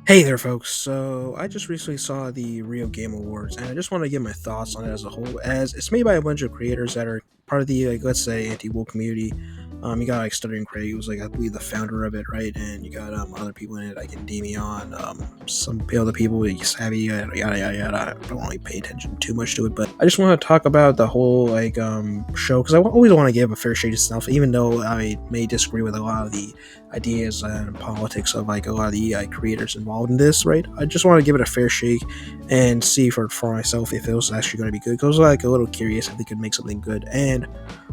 Hey there, folks. So I just recently saw the Rio Game Awards, and I just want to give my thoughts on it as a whole. As it's made by a bunch of creators that are part of the let's say anti-woke community. You got like Stuttering Craig, who's like I believe the founder of it, right? And you got other people in it like Endymion, some other people like Savvy, yada yada yada yada. I don't really pay attention too much to it, but I just want to talk about the whole show because I always want to give a fair shake to stuff, even though I may disagree with a lot of the ideas and politics of like a lot of the creators involved in this, right? I just want to give it a fair shake and see for myself if it was actually going to be good. Because I was like a little curious if they could make something good. And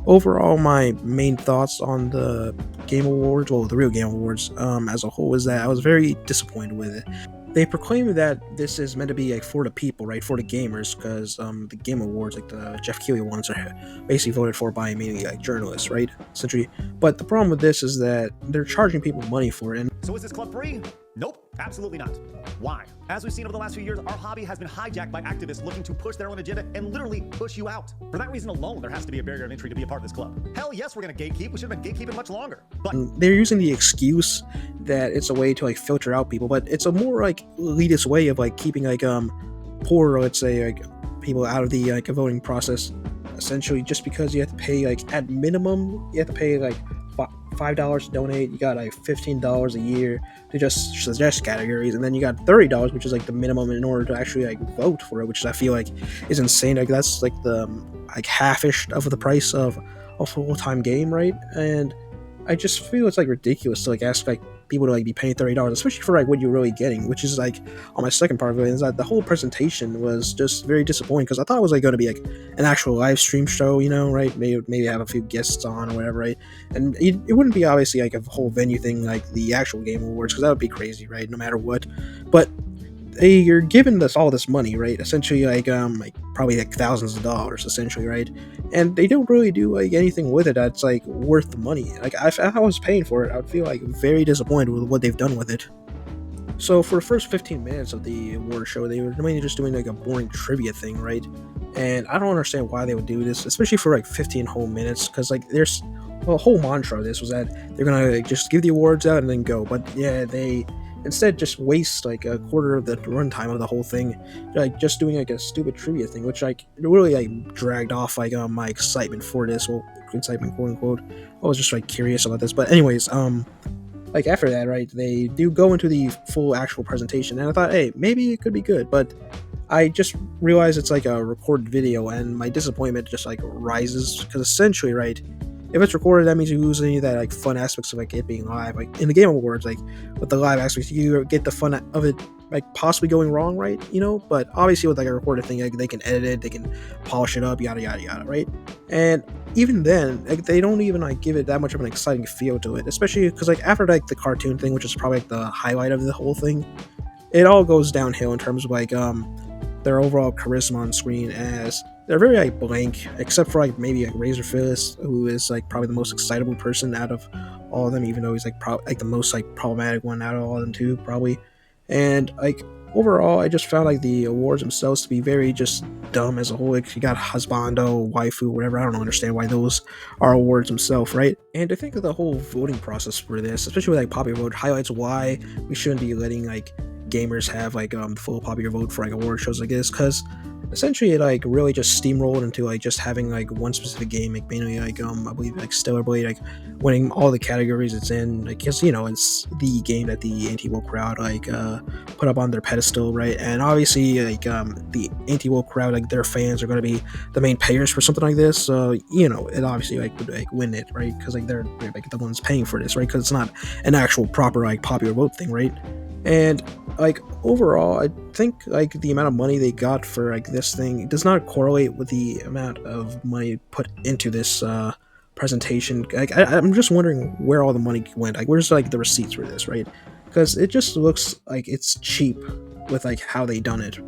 overall, my main thoughts on the Game Awards, well, the Real Game Awards, as a whole, is that I was very disappointed with it. They proclaim that this is meant to be like for the people, right, for the gamers, because the Game Awards, like the Geoff Keighley ones, are basically voted for by mainly like journalists, right, essentially. But the problem with this is that they're charging people money for it, and So is this club free? Nope, absolutely not. Why? As we've seen over the last few years, our hobby has been hijacked by activists looking to push their own agenda and literally push you out. For that reason alone, there has to be a barrier of entry to be a part of this club. Hell yes, we're gonna gatekeep. We should have been gatekeeping much longer. But they're using the excuse that it's a way to like filter out people, but it's a more like elitist way of like keeping like poor, let's say, like people out of the like voting process, essentially, just because you have to pay like at minimum you have to pay like $5 to donate. You got like $15 a year to just suggest categories, and then you got $30, which is like the minimum in order to actually like vote for it, which I feel like is insane. Like that's like the like half-ish of the price of a full-time game, right? And I just feel it's like ridiculous to like ask like people to like be paying $30, especially for like what you're really getting, which is like on my second part of it is that the whole presentation was just very disappointing because I thought it was like going to be like an actual live stream show, you know, right? Maybe have a few guests on or whatever, right? And it wouldn't be obviously like a whole venue thing like the actual Game Awards because that would be crazy, right? No matter what, but you're giving us all this money, right? Essentially, like probably like thousands of dollars, essentially, right? And they don't really do like anything with it that's like worth the money. Like if I was paying for it, I would feel like very disappointed with what they've done with it. So for the first 15 minutes of the award show, they were mainly just doing like a boring trivia thing, right? And I don't understand why they would do this, especially for like 15 whole minutes, because like there's a whole mantra of this was that they're gonna like, just give the awards out and then go. But yeah, they instead just waste like a quarter of the runtime of the whole thing, like just doing like a stupid trivia thing, which like really like dragged off like my excitement for this. Well, excitement, quote unquote. I was just like curious about this, but anyways, like after that, right, they do go into the full actual presentation, and I thought, hey, maybe it could be good, but I just realized it's like a recorded video, and my disappointment just like rises because essentially, right, if it's recorded, that means you lose any of that like fun aspects of like it being live. Like in the Game Awards, like with the live aspects, you get the fun of it like possibly going wrong, right? You know, but obviously with like a recorded thing, like they can edit it, they can polish it up, yada yada yada, right? And even then, like they don't even like give it that much of an exciting feel to it, especially because like after like the cartoon thing, which is probably like the highlight of the whole thing, it all goes downhill in terms of like their overall charisma on screen, as they're very like blank, except for like maybe like Razor Phyllis, who is like probably the most excitable person out of all of them, even though he's like like the most like problematic one out of all of them too, probably. And like overall, I just found like the awards themselves to be very just dumb as a whole. Like you got husbando, waifu, whatever. I don't understand why those are awards themselves, right? And I think that the whole voting process for this, especially with like popular vote, highlights why we shouldn't be letting like gamers have like full popular vote for like award shows like this, because essentially it like really just steamrolled into like just having like one specific game, like mainly like I believe like Stellar Blade, like winning all the categories it's in. Like, cause you know it's the game that the anti-woke crowd like put up on their pedestal, right? And obviously like the anti-woke crowd, like their fans are going to be the main payers for something like this, so you know it obviously like would like win it, right? Because like they're like the ones paying for this, right? Because it's not an actual proper like popular vote thing, right? And like overall, I think like the amount of money they got for like this thing does not correlate with the amount of money put into this presentation. Like I'm just wondering where all the money went. Like where's like the receipts for this, right? Because it just looks like it's cheap with like how they done it,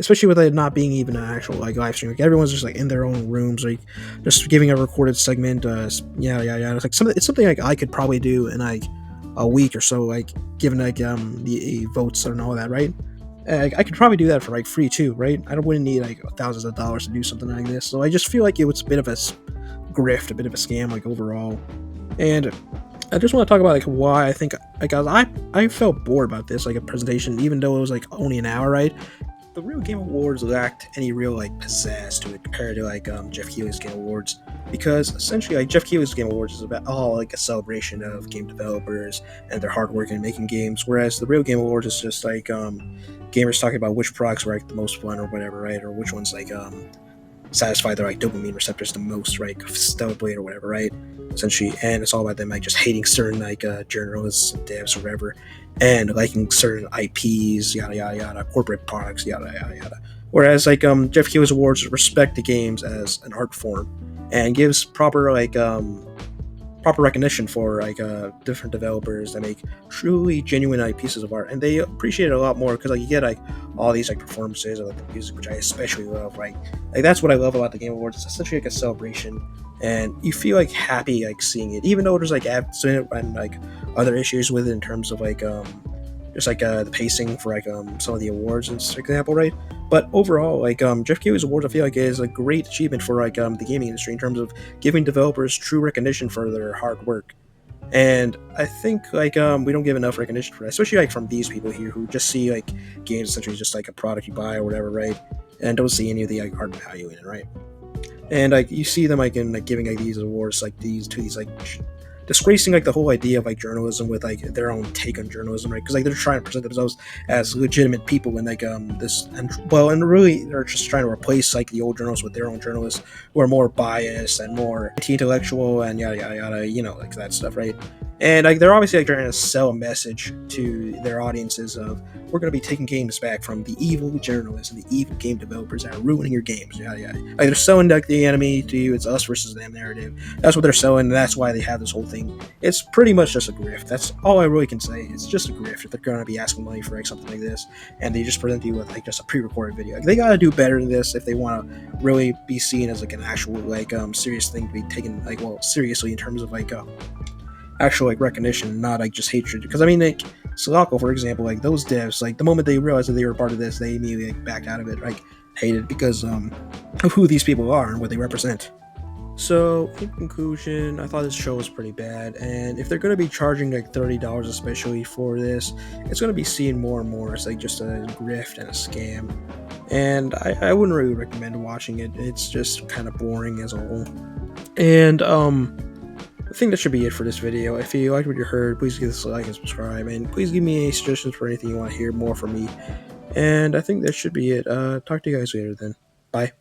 especially with it not being even an actual like live stream. Like everyone's just like in their own rooms, like just giving a recorded segment. Yeah. It's like something. It's something like I could probably do in like a week or so, like given like the votes and all that, right? I could probably do that for like free too, right? I don't wouldn't need like thousands of dollars to do something like this. So I just feel like it was a bit of a grift, a bit of a scam, like overall. And I just want to talk about like why I think like I felt bored about this like a presentation, even though it was like only an hour, right? The real Game Awards lacked any real like pizzazz to it compared to like Jeff Keighley's Game Awards, because essentially like Jeff Keighley's Game Awards is about all like a celebration of game developers and their hard work in making games, whereas the real Game Awards is just like gamers talking about which products were like the most fun or whatever, right? Or which ones like satisfy their like dopamine receptors the most, right? Stellar Blade or whatever, right? Essentially, and it's all about them like just hating certain like journalists and devs or whatever, and liking certain IPs, yada yada yada, corporate products, yada yada yada. Whereas like Jeff Keighley's awards respect the games as an art form and gives proper recognition for like different developers that make truly genuine like pieces of art, and they appreciate it a lot more because like you get like all these like performances of like the music, which I especially love. Right, like that's what I love about the Game Awards. It's essentially like a celebration, and you feel like happy like seeing it, even though there's like abs in it and like other issues with it in terms of like just like the pacing for like some of the awards, and for example, right? But overall, like Jeff Keighley's awards, I feel like is a great achievement for like the gaming industry in terms of giving developers true recognition for their hard work. And I think like we don't give enough recognition for that, especially like from these people here who just see like games essentially just like a product you buy or whatever, right? And don't see any of the like art value in it, right? And like you see them like in like giving like these awards like these to these like disgracing like the whole idea of like journalism with like their own take on journalism, right? Because like they're trying to present themselves as legitimate people and like this and really they're just trying to replace like the old journalists with their own journalists who are more biased and more anti-intellectual and yada yada yada, you know, like that stuff, right? And like they're obviously like trying to sell a message to their audiences of we're going to be taking games back from the evil journalists and the evil game developers that are ruining your games, yada yada. Like they're selling like the enemy to you, it's us versus them narrative. That's what they're selling, and that's why they have this whole thing. It's pretty much just a grift. That's all I really can say. It's just a grift if they're going to be asking money for like something like this, and they just present you with like just a pre-recorded video. Like, they got to do better than this if they want to really be seen as like an actual like serious thing to be taken like seriously in terms of like actual like recognition, not like just hatred. Because I mean, like Sulaco, for example, like those devs, like the moment they realized that they were part of this, they immediately like backed out of it, like hated because of who these people are and what they represent. So, in conclusion, I thought this show was pretty bad, and if they're going to be charging like $30 especially for this, it's going to be seen more and more as like just a grift and a scam. And I wouldn't really recommend watching it. It's just kind of boring as a whole. And I think that should be it for this video. If you liked what you heard, please give this a like and subscribe, and please give me any suggestions for anything you want to hear more from me. And I think that should be it. Talk to you guys later then. Bye.